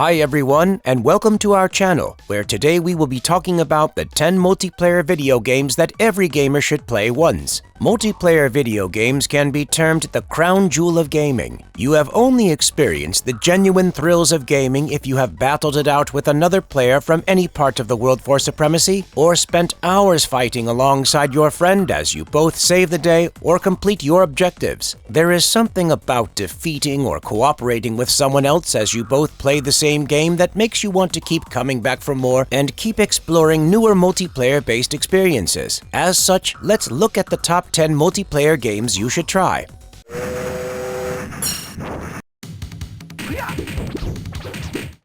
Hi everyone, and welcome to our channel, where today we will be talking about the 10 multiplayer video games that every gamer should play once. Multiplayer video games can be termed the crown jewel of gaming. You have only experienced the genuine thrills of gaming if you have battled it out with another player from any part of the world for supremacy, or spent hours fighting alongside your friend as you both save the day or complete your objectives. There is something about defeating or cooperating with someone else as you both play the same game that makes you want to keep coming back for more and keep exploring newer multiplayer-based experiences. As such, let's look at the top 10 multiplayer games you should try.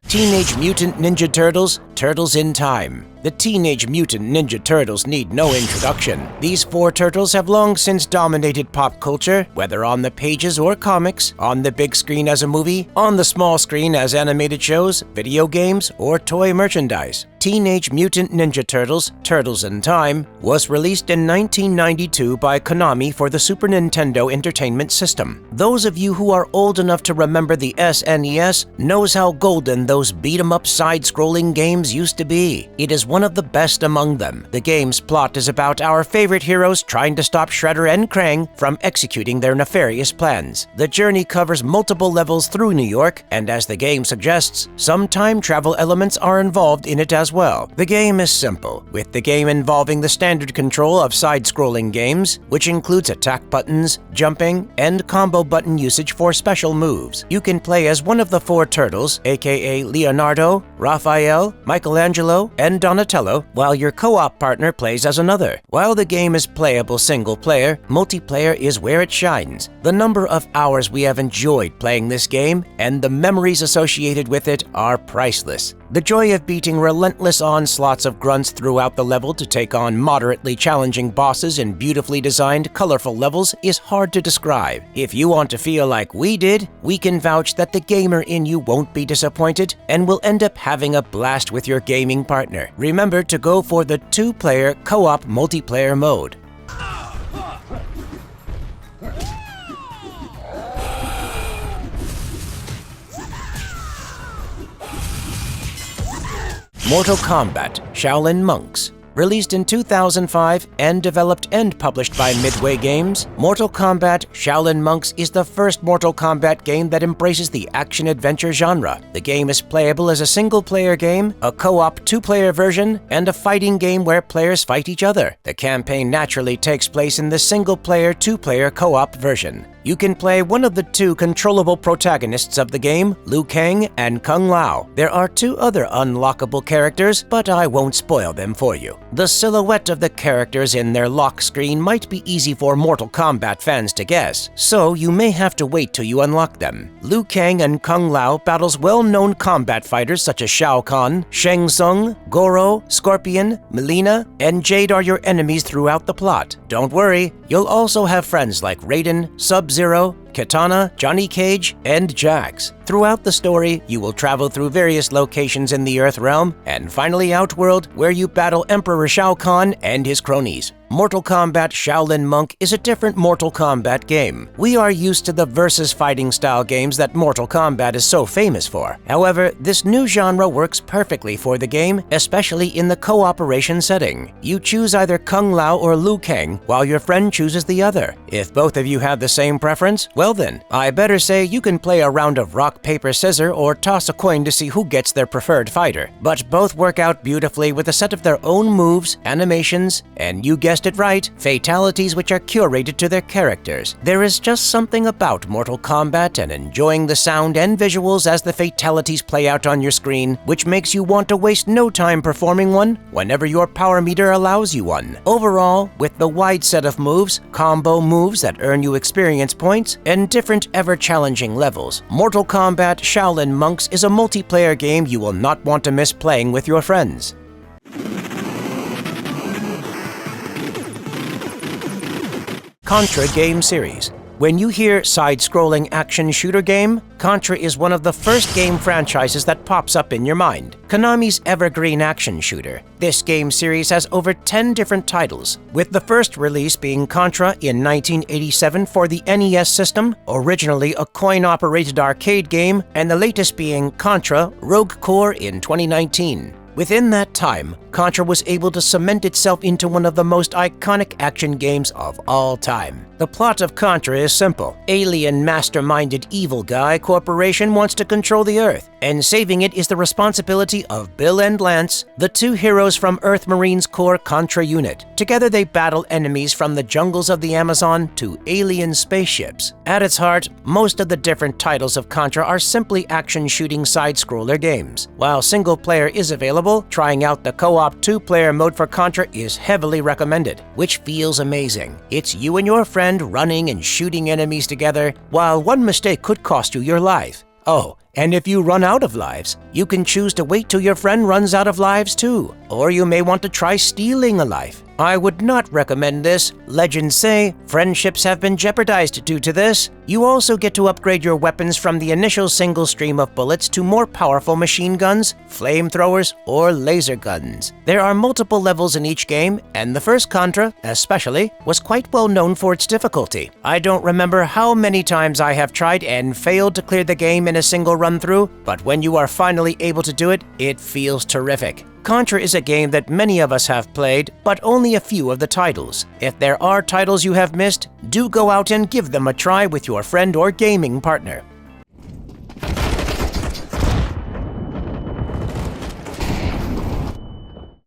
Teenage Mutant Ninja Turtles: Turtles in Time. The Teenage Mutant Ninja Turtles need no introduction. These four turtles have long since dominated pop culture, whether on the pages or comics, on the big screen as a movie, on the small screen as animated shows, video games, or toy merchandise. Teenage Mutant Ninja Turtles: Turtles in Time was released in 1992 by Konami for the Super Nintendo Entertainment System. Those of you who are old enough to remember the SNES knows how golden those beat-em-up side-scrolling games used to be. It is one of the best among them. The game's plot is about our favorite heroes trying to stop Shredder and Krang from executing their nefarious plans. The journey covers multiple levels through New York, and as the game suggests, some time travel elements are involved in it as well. The game is simple, with the game involving the standard control of side-scrolling games, which includes attack buttons, jumping, and combo button usage for special moves. You can play as one of the four turtles, aka Leonardo, Raphael, Michelangelo, and Donatello, while your co-op partner plays as another. While the game is playable single-player, multiplayer is where it shines. The number of hours we have enjoyed playing this game and the memories associated with it are priceless. The joy of beating relentless onslaughts of grunts throughout the level to take on moderately challenging bosses in beautifully designed, colorful levels is hard to describe. If you want to feel like we did, we can vouch that the gamer in you won't be disappointed and will end up having a blast with your gaming partner. Remember to go for the 2-player co-op multiplayer mode. Mortal Kombat: Shaolin Monks. Released in 2005 and developed and published by Midway Games, Mortal Kombat: Shaolin Monks is the first Mortal Kombat game that embraces the action-adventure genre. The game is playable as a single-player game, a co-op 2-player version, and a fighting game where players fight each other. The campaign naturally takes place in the single-player 2-player co-op version. You can play one of the two controllable protagonists of the game, Liu Kang and Kung Lao. There are two other unlockable characters, but I won't spoil them for you. The silhouette of the characters in their lock screen might be easy for Mortal Kombat fans to guess, so you may have to wait till you unlock them. Liu Kang and Kung Lao battles well-known combat fighters such as Shao Kahn, Shang Tsung, Goro, Scorpion, Mileena, and Jade are your enemies throughout the plot. Don't worry, you'll also have friends like Raiden, Sub-Zero, Kitana, Johnny Cage, and Jax. Throughout the story, you will travel through various locations in the Earth realm, and finally Outworld, where you battle Emperor Shao Kahn and his cronies. Mortal Kombat: Shaolin Monk is a different Mortal Kombat game. We are used to the versus fighting style games that Mortal Kombat is so famous for. However, this new genre works perfectly for the game, especially in the cooperation setting. You choose either Kung Lao or Liu Kang, while your friend chooses the other. If both of you have the same preference, well then, I better say you can play a round of rock, paper, scissors or toss a coin to see who gets their preferred fighter. But both work out beautifully with a set of their own moves, animations, and you guessed it right, fatalities which are curated to their characters. There is just something about Mortal Kombat and enjoying the sound and visuals as the fatalities play out on your screen, which makes you want to waste no time performing one whenever your power meter allows you one. Overall, with the wide set of moves, combo moves that earn you experience points, and different ever-challenging levels, Mortal Kombat: Shaolin Monks is a multiplayer game you will not want to miss playing with your friends. Contra game series. When you hear side-scrolling action shooter game, Contra is one of the first game franchises that pops up in your mind. Konami's evergreen action shooter. This game series has over 10 different titles, with the first release being Contra in 1987 for the NES system, originally a coin-operated arcade game, and the latest being Contra Rogue Core in 2019. Within that time, Contra was able to cement itself into one of the most iconic action games of all time. The plot of Contra is simple. Alien masterminded evil guy corporation wants to control the Earth, and saving it is the responsibility of Bill and Lance, the two heroes from Earth Marines Corps Contra unit. Together they battle enemies from the jungles of the Amazon to alien spaceships. At its heart, most of the different titles of Contra are simply action shooting side-scroller games. While single player is available, trying out the co-op 2-player mode for Contra is heavily recommended, which feels amazing. It's you and your friend running and shooting enemies together, while one mistake could cost you your life. Oh, and if you run out of lives, you can choose to wait till your friend runs out of lives too, or you may want to try stealing a life. I would not recommend this. Legends say friendships have been jeopardized due to this. You also get to upgrade your weapons from the initial single stream of bullets to more powerful machine guns, flamethrowers, or laser guns. There are multiple levels in each game, and the first Contra, especially, was quite well known for its difficulty. I don't remember how many times I have tried and failed to clear the game in a single run-through, but when you are finally able to do it, it feels terrific. Contra is a game that many of us have played, but only a few of the titles. If there are titles you have missed, do go out and give them a try with your friend or gaming partner.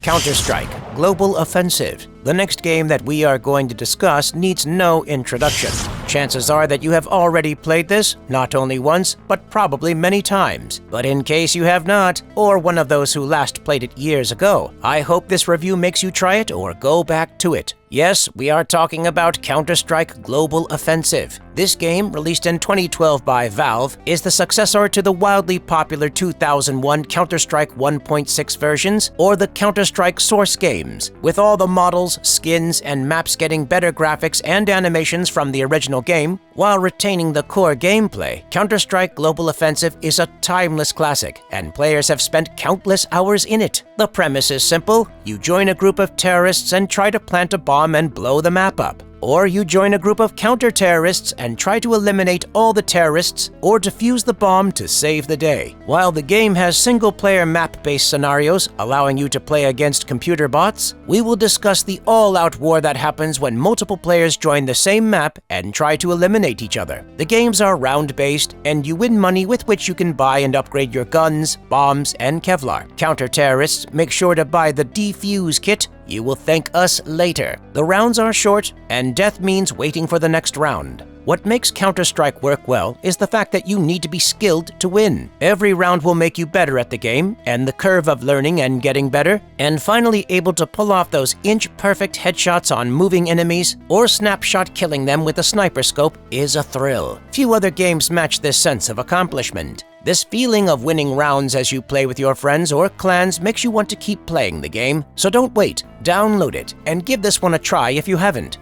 CounterStrike Global Offensive. The next game that we are going to discuss needs no introduction. Chances are that you have already played this, not only once, but probably many times. But in case you have not, or one of those who last played it years ago, I hope this review makes you try it or go back to it. Yes, we are talking about CounterStrike Global Offensive. This game, released in 2012 by Valve, is the successor to the wildly popular 2001 CounterStrike 1.6 versions, or the CounterStrike Source games, with all the models, skins, and maps getting better graphics and animations from the original game, while retaining the core gameplay. CounterStrike Global Offensive is a timeless classic, and players have spent countless hours in it. The premise is simple. You join a group of terrorists and try to plant a bomb and blow the map up. Or you join a group of counter-terrorists and try to eliminate all the terrorists or defuse the bomb to save the day. While the game has single-player map-based scenarios allowing you to play against computer bots, we will discuss the all-out war that happens when multiple players join the same map and try to eliminate each other. The games are round-based, and you win money with which you can buy and upgrade your guns, bombs, and Kevlar. Counter-terrorists make sure to buy the defuse kit. You will thank us later. The rounds are short, and death means waiting for the next round. What makes CounterStrike work well is the fact that you need to be skilled to win. Every round will make you better at the game, and the curve of learning and getting better, and finally able to pull off those inch-perfect headshots on moving enemies, or snapshot killing them with a sniper scope is a thrill. Few other games match this sense of accomplishment. This feeling of winning rounds as you play with your friends or clans makes you want to keep playing the game, so don't wait, download it, and give this one a try if you haven't.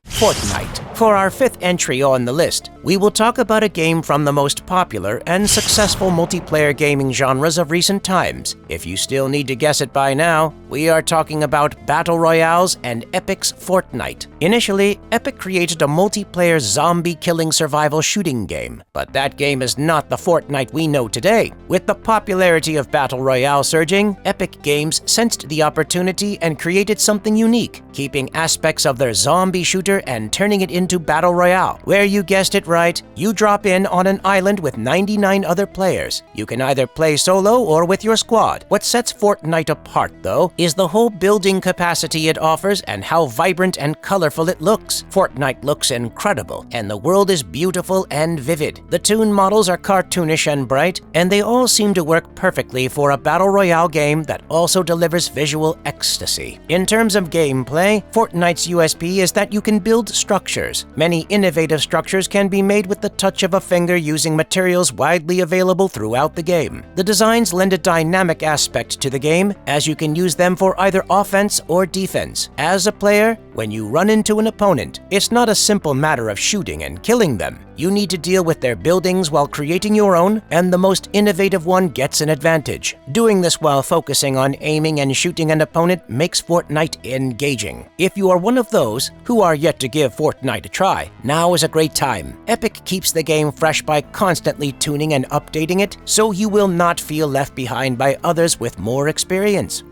Fortnite. For our fifth entry on the list, we will talk about a game from the most popular and successful multiplayer gaming genres of recent times. If you still need to guess it by now, we are talking about Battle Royales and Epic's Fortnite. Initially, Epic created a multiplayer zombie-killing survival shooting game, but that game is not the Fortnite we know today. With the popularity of Battle Royale surging, Epic Games sensed the opportunity and created something unique, keeping aspects of their zombie shooter and turning it into Battle Royale, where you guessed it right, you drop in on an island with 99 other players. You can either play solo or with your squad. What sets Fortnite apart, though, is the whole building capacity it offers and how vibrant and colorful it looks. Fortnite looks incredible, and the world is beautiful and vivid. The toon models are cartoonish and bright, and they all seem to work perfectly for a Battle Royale game that also delivers visual ecstasy. In terms of gameplay, Fortnite's USP is that you can build build structures. Many innovative structures can be made with the touch of a finger using materials widely available throughout the game. The designs lend a dynamic aspect to the game, as you can use them for either offense or defense. As a player, when you run into an opponent, it's not a simple matter of shooting and killing them. You need to deal with their buildings while creating your own, and the most innovative one gets an advantage. Doing this while focusing on aiming and shooting an opponent makes Fortnite engaging. If you are one of those who are yet to give Fortnite a try, now is a great time. Epic keeps the game fresh by constantly tuning and updating it, so you will not feel left behind by others with more experience.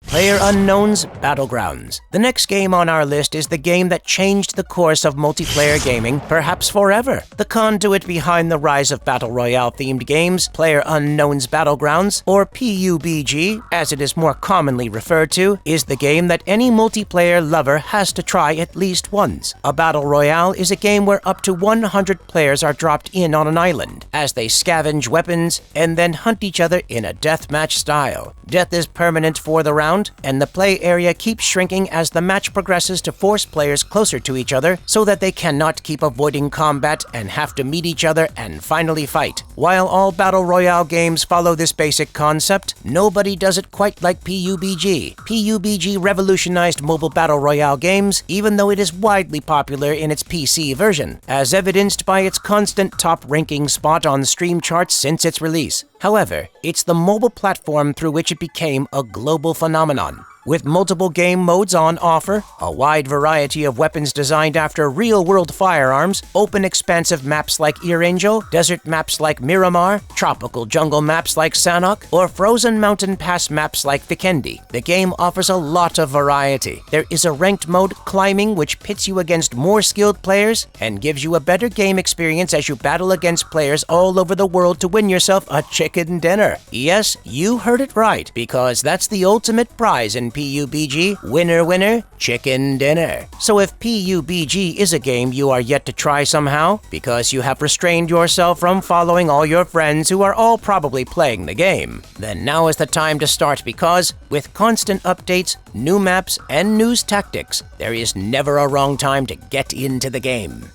PlayerUnknown's Battlegrounds. The next game on our list is the game that changed the course of multiplayer gaming, perhaps forever. The conduit behind the rise of Battle Royale-themed games, PlayerUnknown's Battlegrounds, or PUBG, as it is more commonly referred to, is the game that any multiplayer lover has to try at least once. A Battle Royale is a game where up to 100 players are dropped in on an island, as they scavenge weapons and then hunt each other in a deathmatch style. Death is permanent for the round, and the play area keeps shrinking as the match progresses to force players closer to each other so that they cannot keep avoiding combat and have to meet each other and finally fight. While all Battle Royale games follow this basic concept, nobody does it quite like PUBG. PUBG revolutionized mobile Battle Royale games, even though it is widely popular in its PC version, as evidenced by its constant top-ranking spot on Steam charts since its release. However, it's the mobile platform through which it became a global phenomenon. With multiple game modes on offer, a wide variety of weapons designed after real-world firearms, open expansive maps like Ear Angel, desert maps like Miramar, tropical jungle maps like Sanhok, or frozen mountain pass maps like Vikendi, the game offers a lot of variety. There is a ranked mode, Climbing, which pits you against more skilled players and gives you a better game experience as you battle against players all over the world to win yourself a chicken dinner. Yes, you heard it right, because that's the ultimate prize in PUBG, winner winner, chicken dinner. So if PUBG is a game you are yet to try somehow, because you have restrained yourself from following all your friends who are all probably playing the game, then now is the time to start, because with constant updates, new maps, and news tactics, there is never a wrong time to get into the game.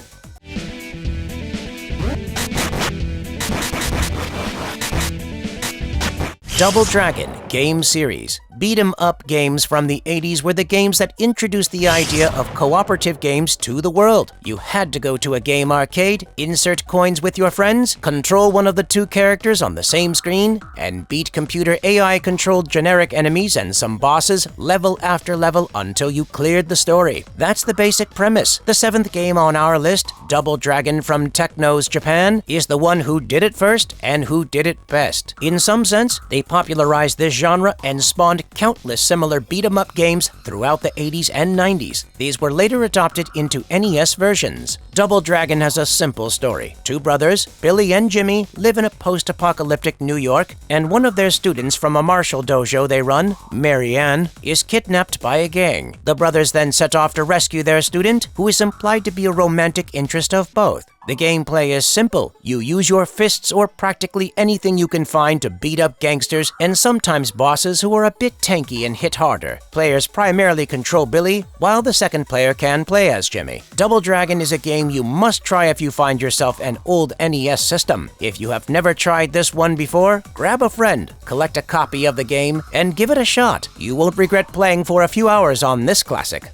Double Dragon Game Series. Beat-em-up games from the 80s were the games that introduced the idea of cooperative games to the world. You had to go to a game arcade, insert coins with your friends, control one of the two characters on the same screen, and beat computer AI-controlled generic enemies and some bosses level after level until you cleared the story. That's the basic premise. The seventh game on our list, Double Dragon from Technos Japan, is the one who did it first and who did it best. In some sense, they popularized this genre and spawned countless similar beat-em-up games throughout the 80s and 90s. These were later adopted into NES versions. Double Dragon has a simple story. Two brothers, Billy and Jimmy, live in a post-apocalyptic New York, and one of their students from a martial dojo they run, Mary Ann, is kidnapped by a gang. The brothers then set off to rescue their student, who is implied to be a romantic interest of both. The gameplay is simple. You use your fists or practically anything you can find to beat up gangsters and sometimes bosses who are a bit tanky and hit harder. Players primarily control Billy, while the second player can play as Jimmy. Double Dragon is a game you must try if you find yourself an old NES system. If you have never tried this one before, grab a friend, collect a copy of the game, and give it a shot. You won't regret playing for a few hours on this classic.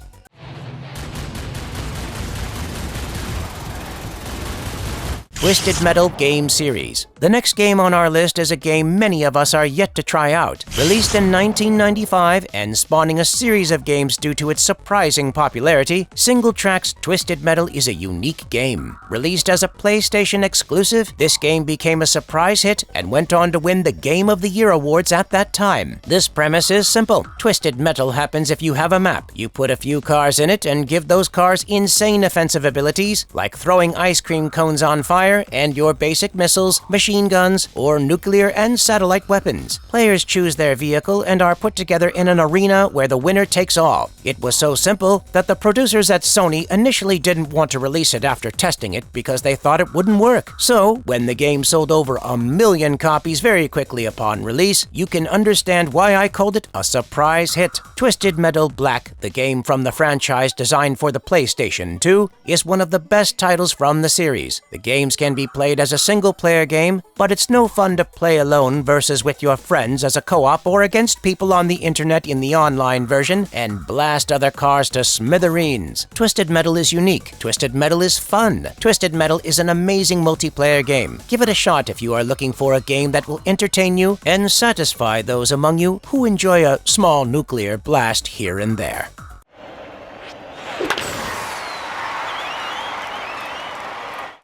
Twisted Metal Game Series. The next game on our list is a game many of us are yet to try out. Released in 1995 and spawning a series of games due to its surprising popularity, Singletrack's Twisted Metal is a unique game. Released as a PlayStation exclusive, this game became a surprise hit and went on to win the Game of the Year awards at that time. This premise is simple. Twisted Metal happens if you have a map. You put a few cars in it and give those cars insane offensive abilities, like throwing ice cream cones on fire and your basic missiles, machine machine guns, or nuclear and satellite weapons. Players choose their vehicle and are put together in an arena where the winner takes all. It was so simple that the producers at Sony initially didn't want to release it after testing it because they thought it wouldn't work. So, when the game sold over 1 million copies very quickly upon release, you can understand why I called it a surprise hit. Twisted Metal Black, the game from the franchise designed for the PlayStation 2, is one of the best titles from the series. The games can be played as a single-player game, but it's no fun to play alone versus with your friends as a co-op or against people on the internet in the online version and blast other cars to smithereens. Twisted Metal is unique. Twisted Metal is fun. Twisted Metal is an amazing multiplayer game. Give it a shot if you are looking for a game that will entertain you and satisfy those among you who enjoy a small nuclear blast here and there.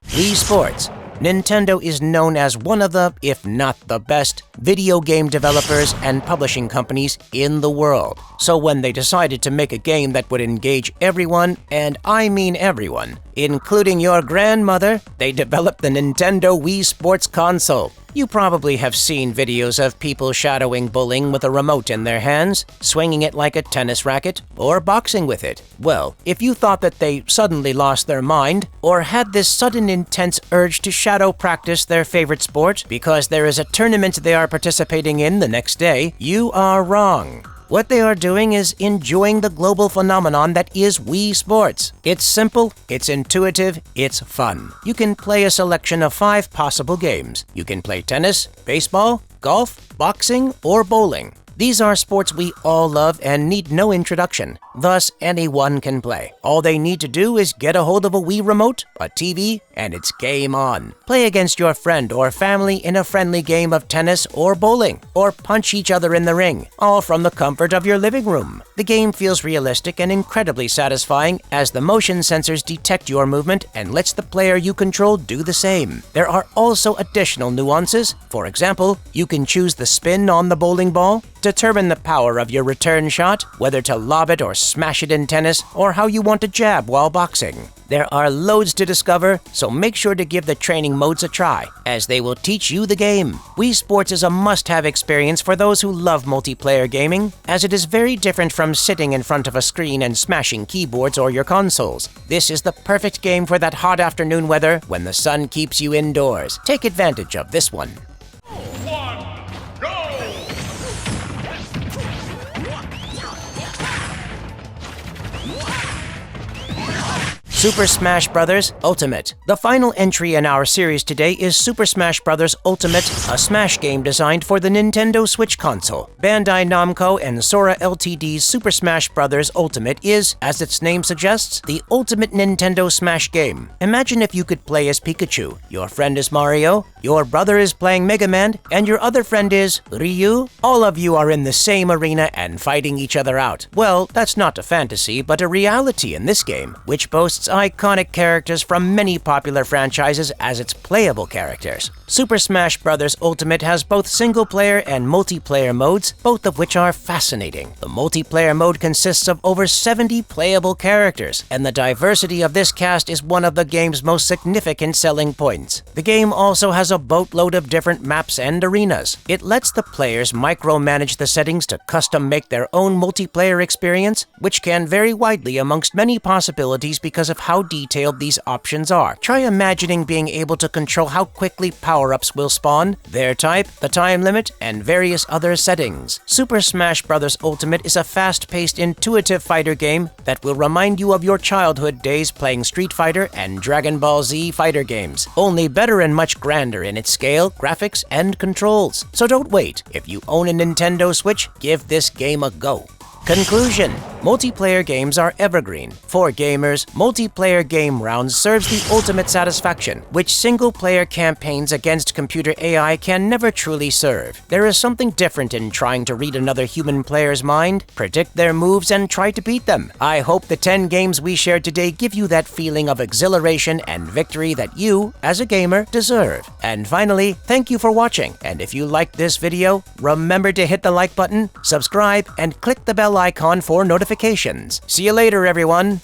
Wii Sports. Nintendo is known as one of the, if not the best, video game developers and publishing companies in the world. So when they decided to make a game that would engage everyone, and I mean everyone, including your grandmother, they developed the Nintendo Wii Sports console. You probably have seen videos of people shadowing bowling with a remote in their hands, swinging it like a tennis racket, or boxing with it. Well, if you thought that they suddenly lost their mind, or had this sudden intense urge to shadow practice their favorite sport because there is a tournament they are participating in the next day, you are wrong. What they are doing is enjoying the global phenomenon that is Wii Sports. It's simple, it's intuitive, it's fun. You can play a selection of 5 possible games. You can play tennis, baseball, golf, boxing, or bowling. These are sports we all love and need no introduction. Thus, anyone can play. All they need to do is get a hold of a Wii remote, a TV, and it's game on. Play against your friend or family in a friendly game of tennis or bowling, or punch each other in the ring, all from the comfort of your living room. The game feels realistic and incredibly satisfying as the motion sensors detect your movement and lets the player you control do the same. There are also additional nuances. For example, you can choose the spin on the bowling ball, determine the power of your return shot, whether to lob it or smash it in tennis, or how you want to jab while boxing. There are loads to discover, so make sure to give the training modes a try, as they will teach you the game. Wii Sports is a must-have experience for those who love multiplayer gaming, as it is very different from sitting in front of a screen and smashing keyboards or your consoles. This is the perfect game for that hot afternoon weather when the sun keeps you indoors. Take advantage of this one. Super Smash Bros. Ultimate. The final entry in our series today is Super Smash Bros. Ultimate, a Smash game designed for the Nintendo Switch console. Bandai Namco and Sora Ltd's Super Smash Bros. Ultimate is, as its name suggests, the ultimate Nintendo Smash game. Imagine if you could play as Pikachu, your friend is Mario, your brother is playing Mega Man, and your other friend is Ryu. All of you are in the same arena and fighting each other out. Well, that's not a fantasy, but a reality in this game, which boasts iconic characters from many popular franchises as its playable characters. Super Smash Bros. Ultimate has both single-player and multiplayer modes, both of which are fascinating. The multiplayer mode consists of over 70 playable characters, and the diversity of this cast is one of the game's most significant selling points. The game also has a boatload of different maps and arenas. It lets the players micromanage the settings to custom-make their own multiplayer experience, which can vary widely amongst many possibilities because of how detailed these options are. Try imagining being able to control how quickly power-ups will spawn, their type, the time limit, and various other settings. Super Smash Bros. Ultimate is a fast-paced, intuitive fighter game that will remind you of your childhood days playing Street Fighter and Dragon Ball Z fighter games, only better and much grander in its scale, graphics, and controls. So don't wait. If you own a Nintendo Switch, give this game a go. Conclusion. Multiplayer games are evergreen. For gamers, multiplayer game rounds serves the ultimate satisfaction, which single-player campaigns against computer AI can never truly serve. There is something different in trying to read another human player's mind, predict their moves, and try to beat them. I hope the 10 games we shared today give you that feeling of exhilaration and victory that you, as a gamer, deserve. And finally, thank you for watching, and if you liked this video, remember to hit the like button, subscribe, and click the bell icon for notifications. See you later, everyone!